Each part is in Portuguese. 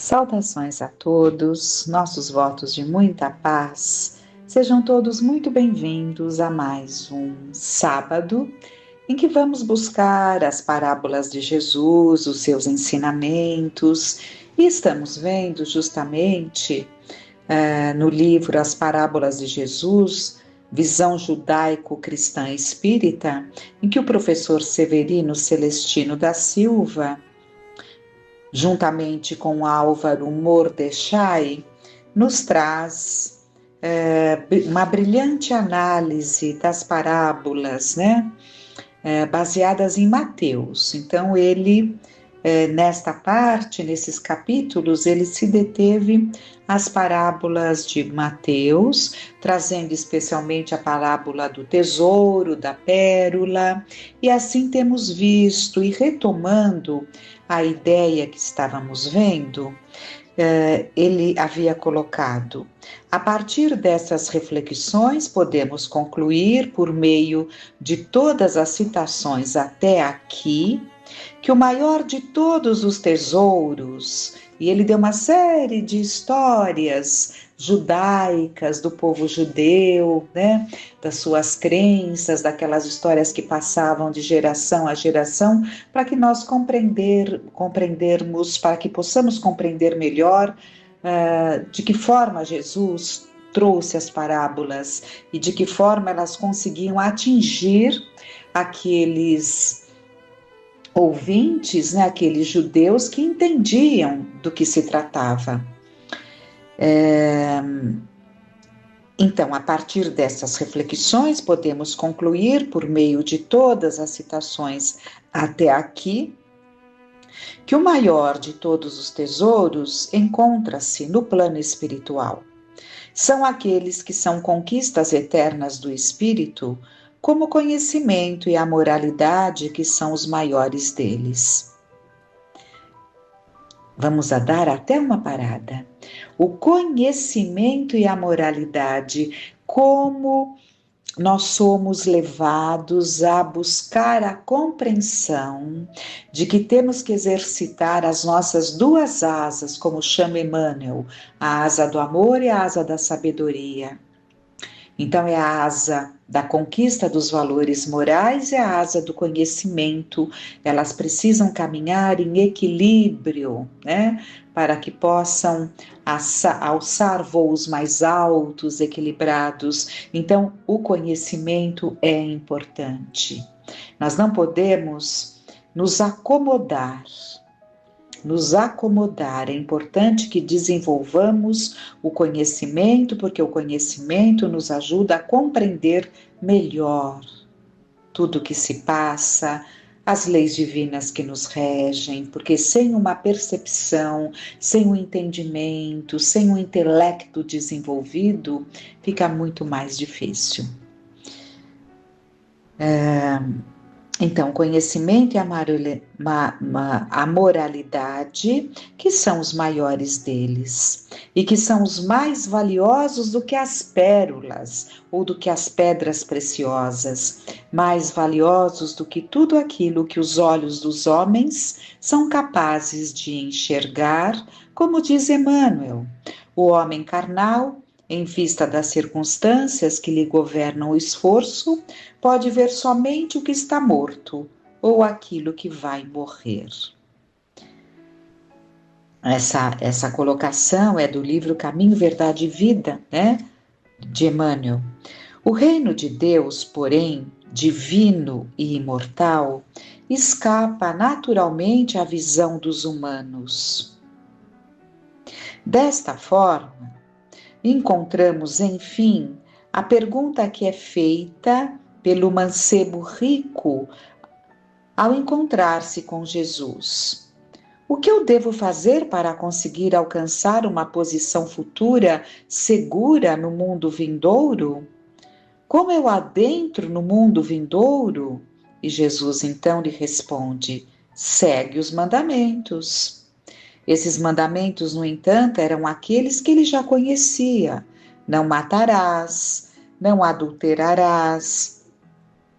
Saudações a todos, nossos votos de muita paz. Sejam todos muito bem-vindos a mais um sábado em que vamos buscar as parábolas de Jesus, os seus ensinamentos, e estamos vendo justamente no livro As Parábolas de Jesus, Visão Judaico-Cristã Espírita, em que o professor Severino Celestino da Silva, juntamente com Álvaro Mordechai, nos traz uma brilhante análise das parábolas, baseadas em Mateus. Então, ele, nesta parte, nesses capítulos, ele se deteve às parábolas de Mateus, trazendo especialmente a parábola do tesouro, da pérola, e assim temos visto e retomando a ideia que estávamos vendo, ele havia colocado. A partir dessas reflexões, podemos concluir, por meio de todas as citações até aqui, que o maior de todos os tesouros, e ele deu uma série de histórias judaicas do povo judeu, das suas crenças, daquelas histórias que passavam de geração a geração, para que nós compreendermos, para que possamos compreender melhor de que forma Jesus trouxe as parábolas e de que forma elas conseguiam atingir aqueles ouvintes, aqueles judeus que entendiam do que se tratava. Então, a partir dessas reflexões, podemos concluir, por meio de todas as citações até aqui, que o maior de todos os tesouros encontra-se no plano espiritual. São aqueles que são conquistas eternas do espírito, como o conhecimento e a moralidade que são os maiores deles. Vamos a dar até uma parada. O conhecimento e a moralidade, como nós somos levados a buscar a compreensão de que temos que exercitar as nossas duas asas, como chama Emmanuel, a asa do amor e a asa da sabedoria. Então é a asa da conquista dos valores morais e a asa do conhecimento. Elas precisam caminhar em equilíbrio, para que possam alçar voos mais altos, equilibrados. Então, o conhecimento é importante. Nós não podemos nos acomodar. É importante que desenvolvamos o conhecimento, porque o conhecimento nos ajuda a compreender melhor tudo o que se passa, as leis divinas que nos regem, porque sem uma percepção, sem um entendimento, sem um intelecto desenvolvido, fica muito mais difícil. Então, conhecimento e a moralidade, que são os maiores deles, e que são os mais valiosos do que as pérolas, ou do que as pedras preciosas, mais valiosos do que tudo aquilo que os olhos dos homens são capazes de enxergar, como diz Emmanuel, o homem carnal, em vista das circunstâncias que lhe governam o esforço, pode ver somente o que está morto ou aquilo que vai morrer. Essa colocação é do livro Caminho, Verdade e Vida, de Emmanuel. O reino de Deus, porém, divino e imortal, escapa naturalmente à visão dos humanos. Desta forma, encontramos, enfim, a pergunta que é feita pelo mancebo rico ao encontrar-se com Jesus. O que eu devo fazer para conseguir alcançar uma posição futura segura no mundo vindouro? Como eu adentro no mundo vindouro? E Jesus então lhe responde: segue os mandamentos. Esses mandamentos, no entanto, eram aqueles que ele já conhecia. Não matarás, não adulterarás,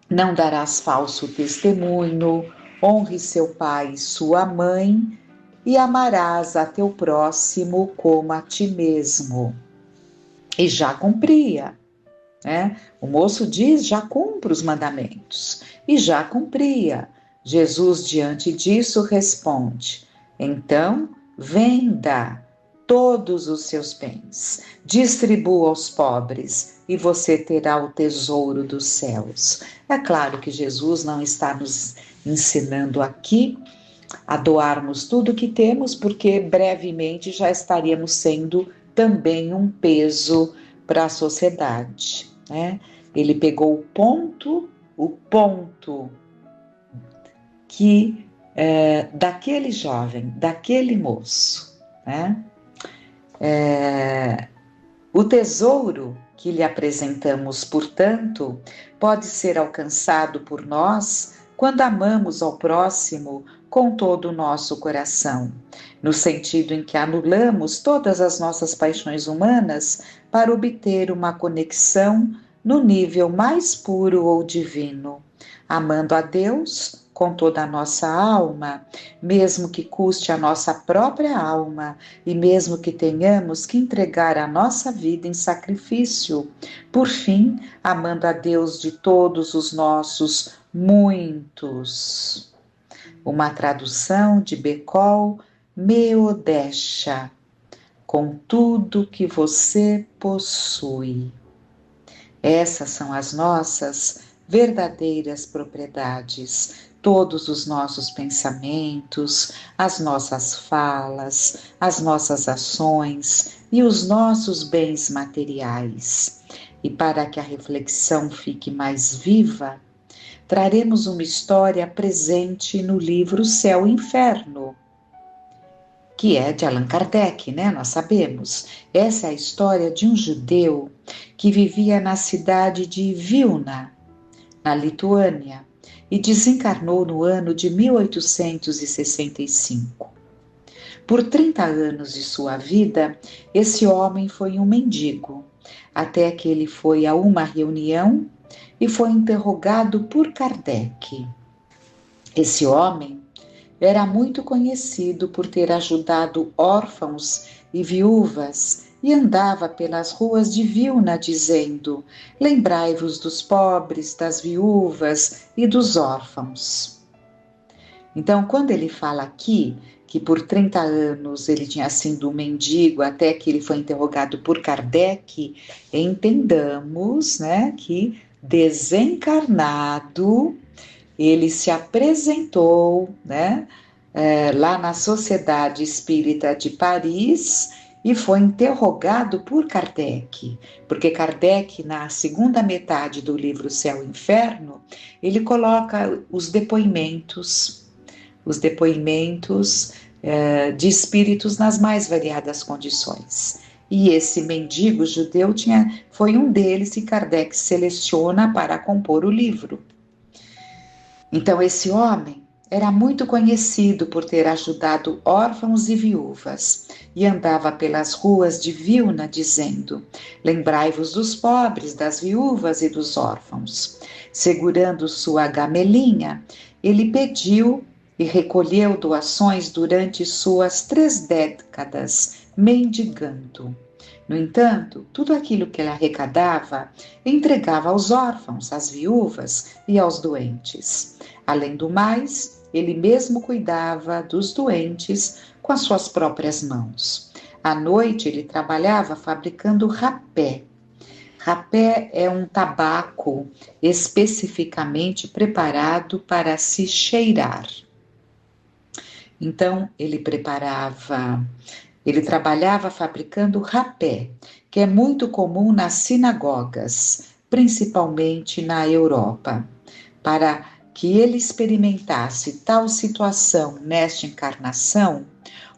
não darás falso testemunho, honre seu pai e sua mãe, e amarás a teu próximo como a ti mesmo. E já cumpria, né? O moço diz, já cumpre os mandamentos, e já cumpria. Jesus, diante disso, responde, então, venda todos os seus bens, distribua aos pobres, e você terá o tesouro dos céus. É claro que Jesus não está nos ensinando aqui a doarmos tudo que temos, porque brevemente já estaríamos sendo também um peso para a sociedade, né? Ele pegou o ponto que daquele jovem, daquele moço, né? O tesouro que lhe apresentamos, portanto, pode ser alcançado por nós quando amamos ao próximo com todo o nosso coração, no sentido em que anulamos todas as nossas paixões humanas para obter uma conexão no nível mais puro ou divino, amando a Deus com toda a nossa alma, mesmo que custe a nossa própria alma e mesmo que tenhamos que entregar a nossa vida em sacrifício. Por fim, amando a Deus de todos os nossos muitos. Uma tradução de Becol Meodesha, com tudo que você possui. Essas são as nossas verdadeiras propriedades, todos os nossos pensamentos, as nossas falas, as nossas ações e os nossos bens materiais. E para que a reflexão fique mais viva, traremos uma história presente no livro Céu e Inferno, que é de Allan Kardec, né? Nós sabemos. Essa é a história de um judeu que vivia na cidade de Vilna, na Lituânia, e desencarnou no ano de 1865. Por 30 anos de sua vida, esse homem foi um mendigo, até que ele foi a uma reunião e foi interrogado por Kardec. Esse homem era muito conhecido por ter ajudado órfãos e viúvas e andava pelas ruas de Vilna dizendo: lembrai-vos dos pobres, das viúvas e dos órfãos. Então, quando ele fala aqui que por 30 anos ele tinha sido um mendigo até que ele foi interrogado por Kardec, entendamos, né, que desencarnado ele se apresentou, né, lá na Sociedade Espírita de Paris e foi interrogado por Kardec, porque Kardec, na segunda metade do livro Céu e Inferno, ele coloca os depoimentos de espíritos nas mais variadas condições. E esse mendigo judeu foi um deles que Kardec seleciona para compor o livro. Então, esse homem era muito conhecido por ter ajudado órfãos e viúvas e andava pelas ruas de Vilna dizendo: lembrai-vos dos pobres, das viúvas e dos órfãos. Segurando sua gamelinha, ele pediu e recolheu doações durante suas 3 décadas, mendigando. No entanto, tudo aquilo que ele arrecadava, entregava aos órfãos, às viúvas e aos doentes. Além do mais, ele mesmo cuidava dos doentes com as suas próprias mãos. À noite, ele trabalhava fabricando rapé. Rapé é um tabaco especificamente preparado para se cheirar. Então, ele trabalhava fabricando rapé, que é muito comum nas sinagogas, principalmente na Europa. Para que ele experimentasse tal situação nesta encarnação,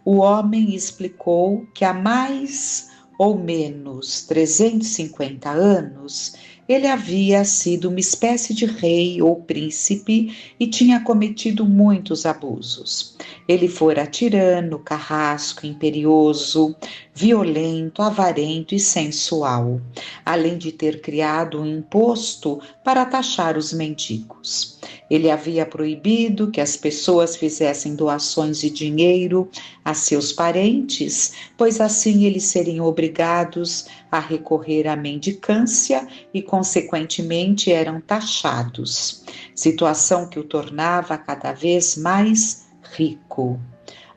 o homem explicou que há mais ou menos 350 anos ele havia sido uma espécie de rei ou príncipe e tinha cometido muitos abusos. Ele fora tirano, carrasco, imperioso, violento, avarento e sensual, além de ter criado um imposto para taxar os mendigos. Ele havia proibido que as pessoas fizessem doações de dinheiro a seus parentes, pois assim eles seriam obrigados a recorrer à mendicância e, consequentemente, eram taxados, situação que o tornava cada vez mais rico.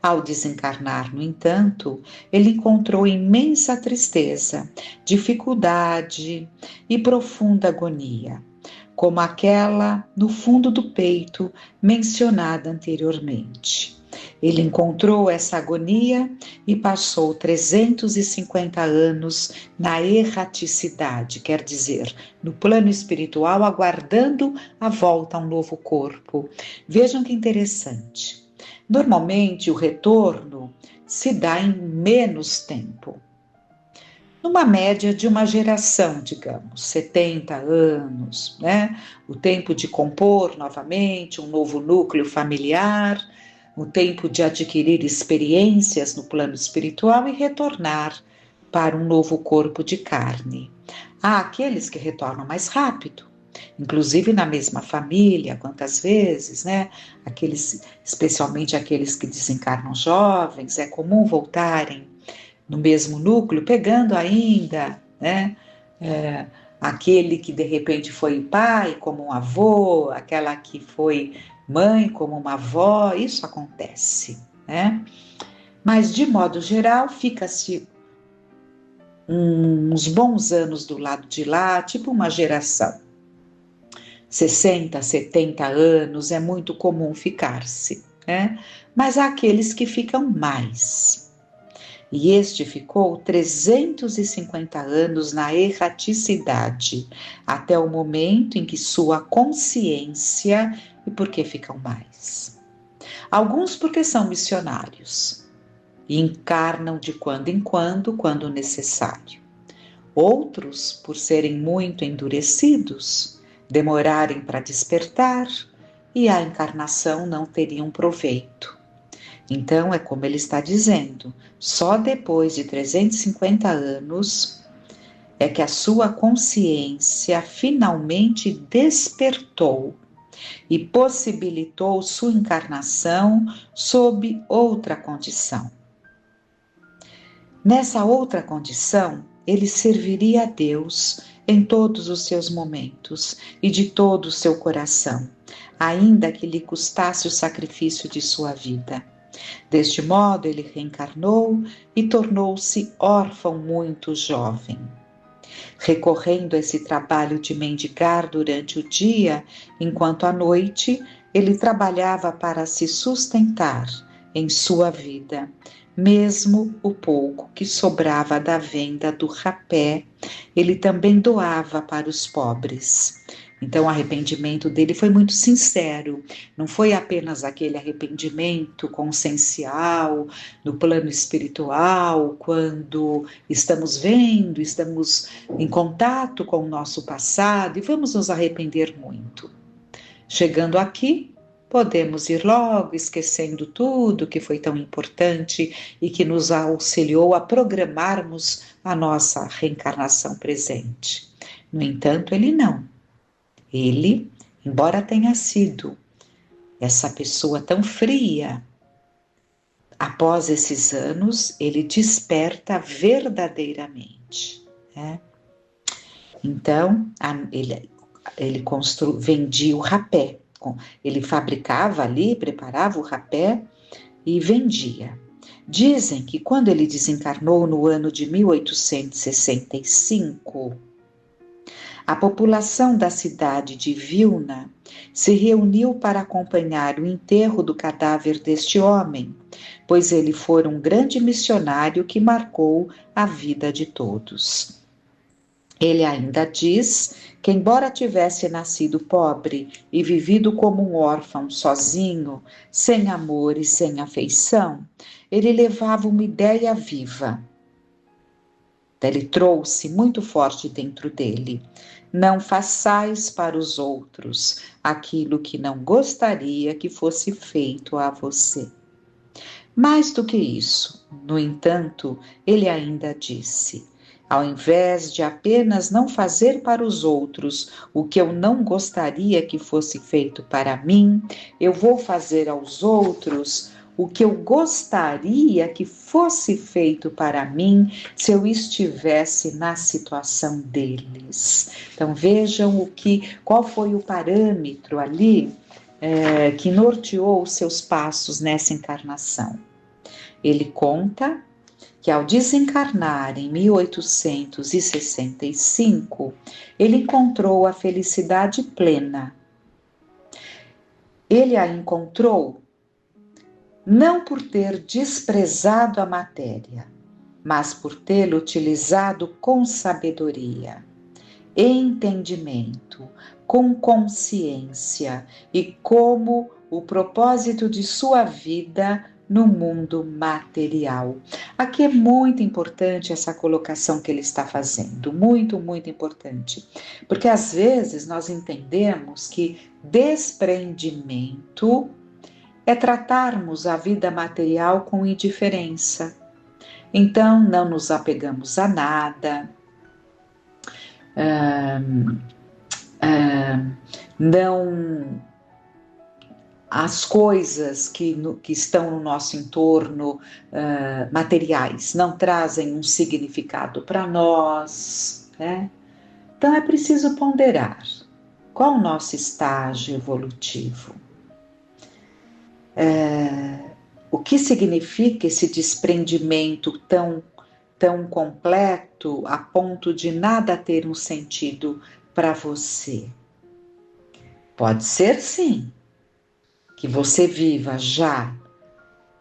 Ao desencarnar, no entanto, ele encontrou imensa tristeza, dificuldade e profunda agonia, como aquela no fundo do peito mencionada anteriormente. Ele encontrou essa agonia e passou 350 anos na erraticidade, quer dizer, no plano espiritual, aguardando a volta a um novo corpo. Vejam que interessante. Normalmente, o retorno se dá em menos tempo. Numa média de uma geração, digamos, 70 anos, né? O tempo de compor novamente um novo núcleo familiar, o tempo de adquirir experiências no plano espiritual e retornar para um novo corpo de carne. Há aqueles que retornam mais rápido, inclusive na mesma família, quantas vezes, né? Especialmente aqueles que desencarnam jovens, é comum voltarem no mesmo núcleo, pegando ainda, né? Aquele que de repente foi pai como um avô, aquela que foi mãe como uma avó, isso acontece, né? Mas de modo geral fica-se uns bons anos do lado de lá, tipo uma geração. 60, 70 anos é muito comum ficar-se, né? Mas há aqueles que ficam mais. E este ficou 350 anos na erraticidade, até o momento em que sua consciência, e por que ficam mais? Alguns porque são missionários e encarnam de quando em quando necessário. Outros por serem muito endurecidos, demorarem para despertar e a encarnação não teriam proveito. Então, é como ele está dizendo, só depois de 350 anos é que a sua consciência finalmente despertou e possibilitou sua encarnação sob outra condição. Nessa outra condição, ele serviria a Deus em todos os seus momentos e de todo o seu coração, ainda que lhe custasse o sacrifício de sua vida. Deste modo, ele reencarnou e tornou-se órfão muito jovem. Recorrendo a esse trabalho de mendigar durante o dia, enquanto à noite ele trabalhava para se sustentar em sua vida, mesmo o pouco que sobrava da venda do rapé, ele também doava para os pobres. Então o arrependimento dele foi muito sincero, não foi apenas aquele arrependimento consciencial, no plano espiritual, quando estamos em contato com o nosso passado e vamos nos arrepender muito. Chegando aqui, podemos ir logo esquecendo tudo que foi tão importante e que nos auxiliou a programarmos a nossa reencarnação presente. No entanto, ele não. Ele, embora tenha sido essa pessoa tão fria, após esses anos, ele desperta verdadeiramente, né? Então, ele vendia o rapé, ele fabricava ali, preparava o rapé e vendia. Dizem que quando ele desencarnou no ano de 1865, a população da cidade de Vilna se reuniu para acompanhar o enterro do cadáver deste homem, pois ele fora um grande missionário que marcou a vida de todos. Ele ainda diz que, embora tivesse nascido pobre e vivido como um órfão sozinho, sem amor e sem afeição, ele levava uma ideia viva. Então, ele trouxe muito forte dentro dele: não façais para os outros aquilo que não gostaria que fosse feito a você. Mais do que isso, no entanto, ele ainda disse: ao invés de apenas não fazer para os outros o que eu não gostaria que fosse feito para mim, eu vou fazer aos outros o que eu gostaria que fosse feito para mim se eu estivesse na situação deles. Então vejam qual foi o parâmetro ali que norteou os seus passos nessa encarnação. Ele conta que ao desencarnar em 1865, ele encontrou a felicidade plena. Ele a encontrou não por ter desprezado a matéria, mas por tê-la utilizado com sabedoria, entendimento, com consciência e como o propósito de sua vida no mundo material. Aqui é muito importante essa colocação que ele está fazendo, muito, muito importante, porque às vezes nós entendemos que desprendimento é tratarmos a vida material com indiferença. Então, não nos apegamos a nada, não as coisas que estão no nosso entorno materiais não trazem um significado para nós, né? Então é preciso ponderar qual o nosso estágio evolutivo. O que significa esse desprendimento tão completo a ponto de nada ter um sentido para você? Pode ser, sim, que você viva já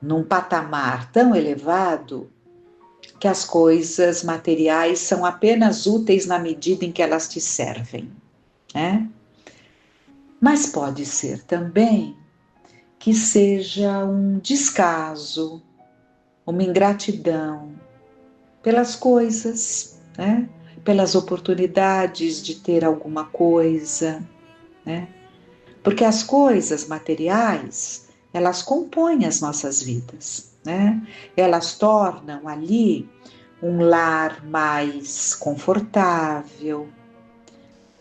num patamar tão elevado que as coisas materiais são apenas úteis na medida em que elas te servem, né? Mas pode ser também que seja um descaso, uma ingratidão pelas coisas, né? Pelas oportunidades de ter alguma coisa, né? Porque as coisas materiais, elas compõem as nossas vidas, né? Elas tornam ali um lar mais confortável,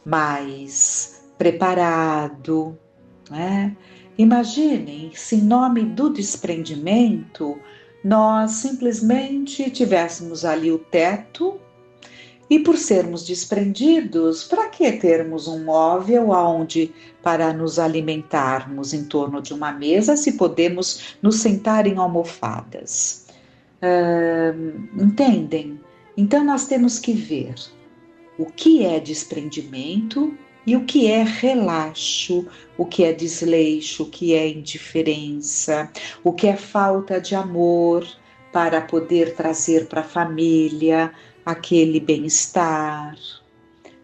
mais preparado, né? Imaginem se em nome do desprendimento nós simplesmente tivéssemos ali o teto e por sermos desprendidos, para que termos um móvel aonde para nos alimentarmos em torno de uma mesa se podemos nos sentar em almofadas? Entendem? Então nós temos que ver o que é desprendimento e o que é relaxo, o que é desleixo, o que é indiferença, o que é falta de amor para poder trazer para a família aquele bem-estar.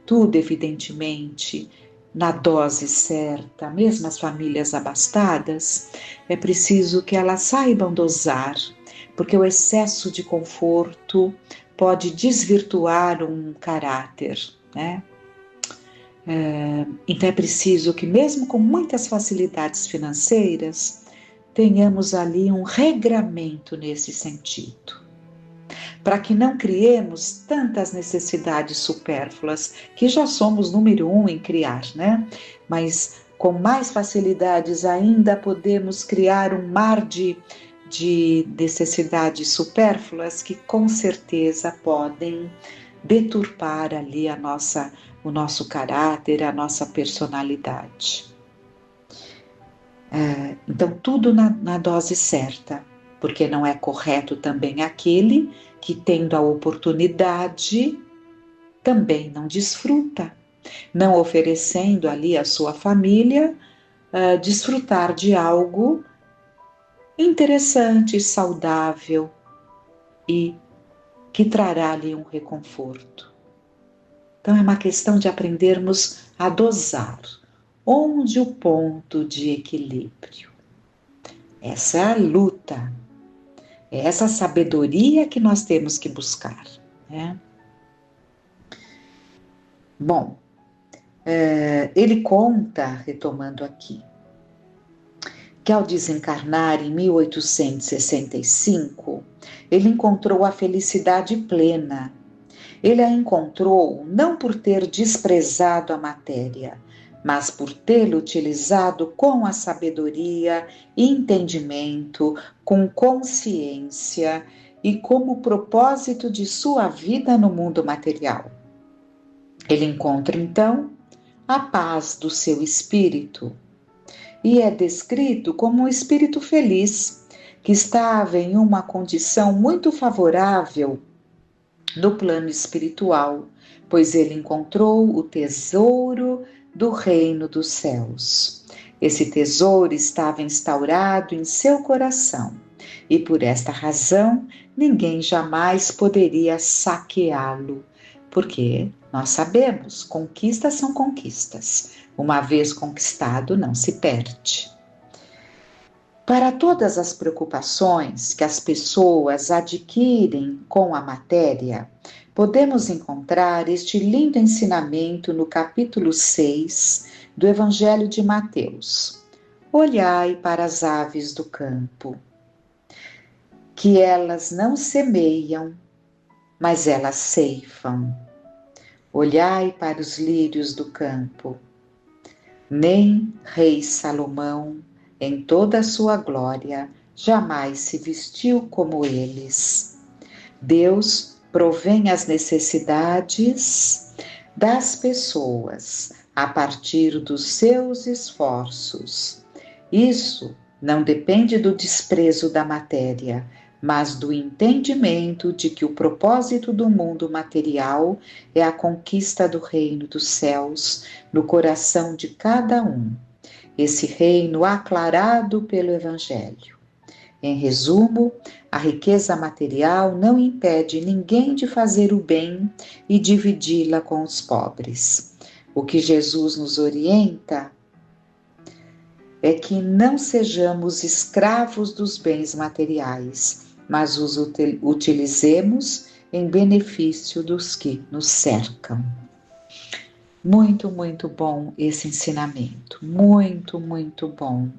Tudo, evidentemente, na dose certa. Mesmo as famílias abastadas, é preciso que elas saibam dosar, porque o excesso de conforto pode desvirtuar um caráter, né? Então é preciso que, mesmo com muitas facilidades financeiras, tenhamos ali um regramento nesse sentido, para que não criemos tantas necessidades supérfluas, que já somos número 1 em criar, né? Mas com mais facilidades ainda podemos criar um mar de necessidades supérfluas que com certeza podem deturpar ali o nosso caráter, a nossa personalidade. Então tudo na dose certa, porque não é correto também aquele que, tendo a oportunidade, também não desfruta, não oferecendo ali à sua família desfrutar de algo interessante, saudável e que trará ali um reconforto. Então é uma questão de aprendermos a dosar onde o ponto de equilíbrio. Essa é a luta, é essa sabedoria que nós temos que buscar, né? Bom, ele conta, retomando aqui, que ao desencarnar em 1865, ele encontrou a felicidade plena. Ele a encontrou não por ter desprezado a matéria, mas por tê-la utilizado com a sabedoria e entendimento, com consciência e como propósito de sua vida no mundo material. Ele encontra, então, a paz do seu espírito e é descrito como um espírito feliz, que estava em uma condição muito favorável no plano espiritual, pois ele encontrou o tesouro do reino dos céus. Esse tesouro estava instaurado em seu coração e por esta razão ninguém jamais poderia saqueá-lo, porque nós sabemos, conquistas são conquistas. Uma vez conquistado, não se perde. Para todas as preocupações que as pessoas adquirem com a matéria, podemos encontrar este lindo ensinamento no capítulo 6 do Evangelho de Mateus. Olhai para as aves do campo, que elas não semeiam, mas elas ceifam. Olhai para os lírios do campo. Nem rei Salomão, em toda a sua glória, jamais se vestiu como eles. Deus provém as necessidades das pessoas a partir dos seus esforços. Isso não depende do desprezo da matéria, mas do entendimento de que o propósito do mundo material é a conquista do reino dos céus no coração de cada um. Esse reino aclarado pelo Evangelho. Em resumo, a riqueza material não impede ninguém de fazer o bem e dividi-la com os pobres. O que Jesus nos orienta é que não sejamos escravos dos bens materiais, mas os utilizemos em benefício dos que nos cercam. Muito, muito bom esse ensinamento, muito, muito bom.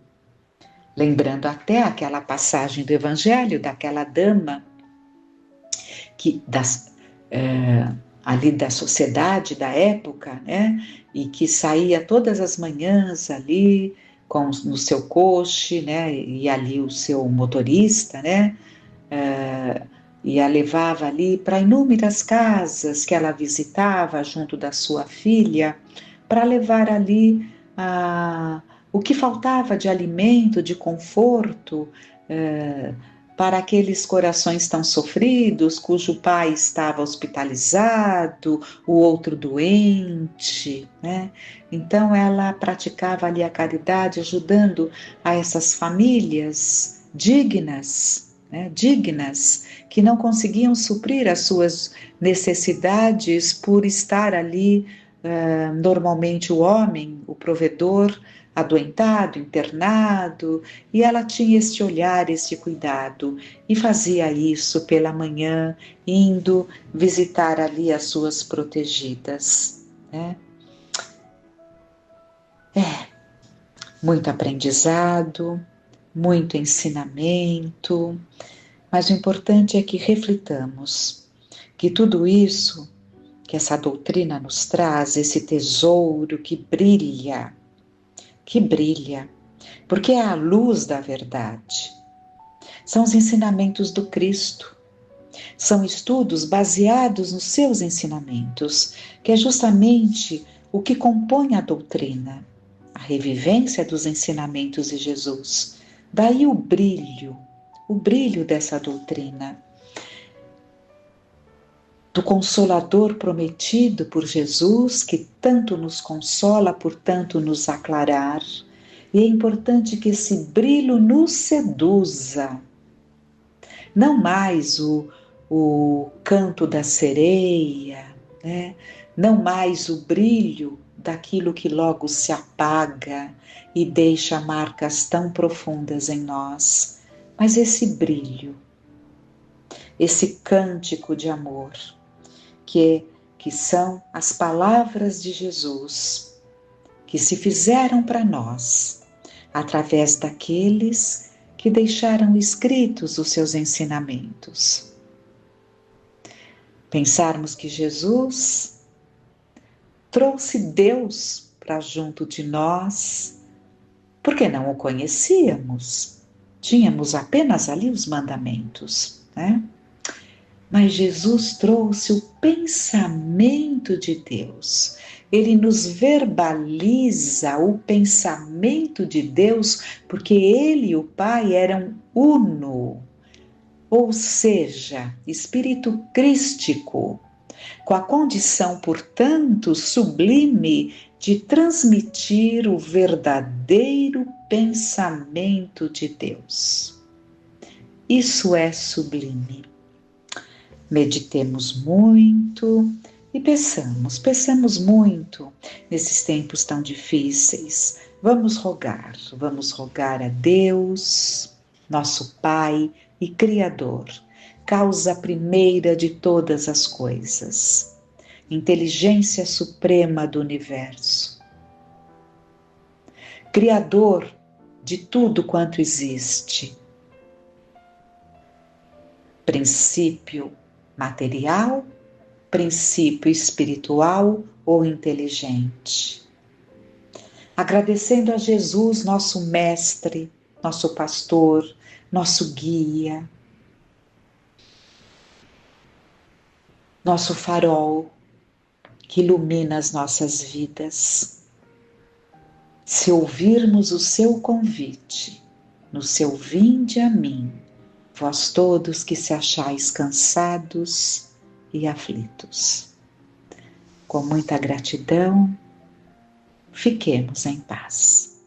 Lembrando até aquela passagem do Evangelho daquela dama que ali da sociedade da época, né, e que saía todas as manhãs ali no seu coche, né, e ali o seu motorista, né, e a levava ali para inúmeras casas que ela visitava junto da sua filha, para levar ali o que faltava de alimento, de conforto, para aqueles corações tão sofridos, cujo pai estava hospitalizado, o outro doente, né? Então ela praticava ali a caridade, ajudando a essas famílias dignas, né? Dignas, que não conseguiam suprir as suas necessidades por estar ali, normalmente o homem, o provedor, adoentado, internado, e ela tinha este olhar, este cuidado, e fazia isso pela manhã, indo visitar ali as suas protegidas, né? Muito aprendizado, muito ensinamento, mas o importante é que reflitamos que tudo isso, que essa doutrina nos traz, esse tesouro que brilha, porque é a luz da verdade. São os ensinamentos do Cristo. São estudos baseados nos seus ensinamentos, que é justamente o que compõe a doutrina, a revivência dos ensinamentos de Jesus. Daí o brilho dessa doutrina, do Consolador prometido por Jesus, que tanto nos consola, portanto nos aclarar. E é importante que esse brilho nos seduza. Não mais o canto da sereia, né? Não mais o brilho daquilo que logo se apaga e deixa marcas tão profundas em nós, mas esse brilho, esse cântico de amor, que que são as palavras de Jesus, que se fizeram para nós, através daqueles que deixaram escritos os seus ensinamentos. Pensarmos que Jesus trouxe Deus para junto de nós, porque não o conhecíamos, tínhamos apenas ali os mandamentos, né? Mas Jesus trouxe o pensamento de Deus. Ele nos verbaliza o pensamento de Deus, porque Ele e o Pai eram uno, ou seja, espírito crístico, com a condição, portanto, sublime de transmitir o verdadeiro pensamento de Deus. Isso é sublime. Meditemos muito e peçamos muito nesses tempos tão difíceis. Vamos rogar a Deus, nosso Pai e Criador, causa primeira de todas as coisas, inteligência suprema do universo, Criador de tudo quanto existe, princípio material, princípio espiritual ou inteligente. Agradecendo a Jesus, nosso mestre, nosso pastor, nosso guia, nosso farol que ilumina as nossas vidas. Se ouvirmos o seu convite, no seu vinde a mim, vós todos que se achais cansados e aflitos. Com muita gratidão, fiquemos em paz.